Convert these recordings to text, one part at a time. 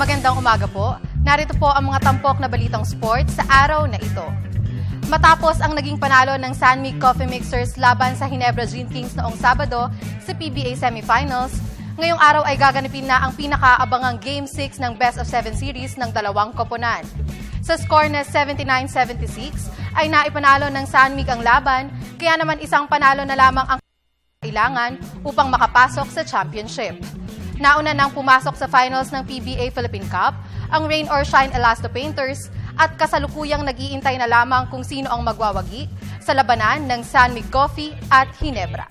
Magandang umaga po. Narito po ang mga tampok na balitang sports sa araw na ito. Matapos ang naging panalo ng San Mig Coffee Mixers laban sa Ginebra Gin Kings noong Sabado sa PBA Semifinals, ngayong araw ay gaganapin na ang pinakaabangang Game 6 ng Best of 7 Series ng dalawang koponan. Sa score na 79-76 ay naipanalo ng San Mig ang laban, kaya naman isang panalo na lamang ang kailangan upang makapasok sa championship. Nauna nang pumasok sa finals ng PBA Philippine Cup ang Rain or Shine Elasto Painters at kasalukuyang nag-iintay na lamang kung sino ang magwawagi sa labanan ng San Mig Coffee at Ginebra.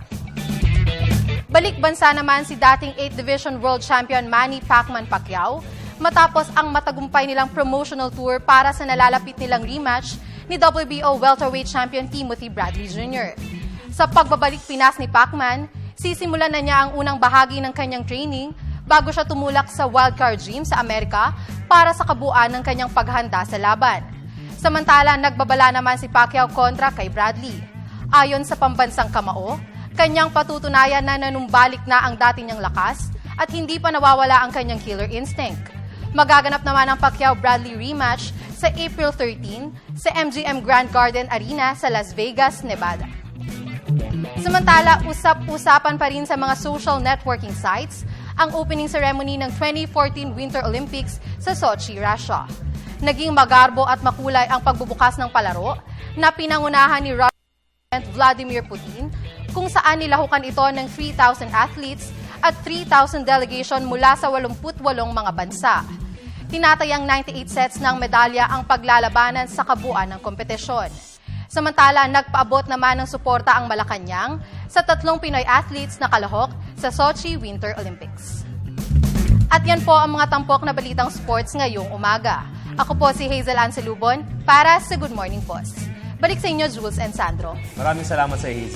Balik bansa naman si dating 8th Division World Champion Manny Pacquiao matapos ang matagumpay nilang promotional tour para sa nalalapit nilang rematch ni WBO welterweight champion Timothy Bradley Jr. Sa pagbabalik Pinas ni Pacman, sisimulan na niya ang unang bahagi ng kanyang training bago siya tumulak sa wildcard gym sa Amerika para sa kabuuan ng kanyang paghanda sa laban. Samantala, nagbabala naman si Pacquiao kontra kay Bradley. Ayon sa pambansang kamao, kanyang patutunayan na nanumbalik na ang dati niyang lakas at hindi pa nawawala ang kanyang killer instinct. Magaganap naman ang Pacquiao-Bradley rematch sa April 13 sa MGM Grand Garden Arena sa Las Vegas, Nevada. Samantala, usap-usapan pa rin sa mga social networking sites ang opening ceremony ng 2014 Winter Olympics sa Sochi, Russia. Naging magarbo at makulay ang pagbubukas ng palaro na pinangunahan ni Russian President Vladimir Putin, kung saan nilahukan ito ng 3,000 athletes at 3,000 delegation mula sa 88 mga bansa. Tinatayang 98 sets ng medalya ang paglalabanan sa kabuuan ng kompetisyon. Samantala, nagpaabot naman ng suporta ang Malacanang sa 3 Pinoy athletes na kalahok sa Sochi Winter Olympics. At yan po ang mga tampok na balitang sports ngayong umaga. Ako po si Hazel Anselubon para sa Good Morning Post. Balik sa inyo, Jules and Sandro. Maraming salamat sa Hazel.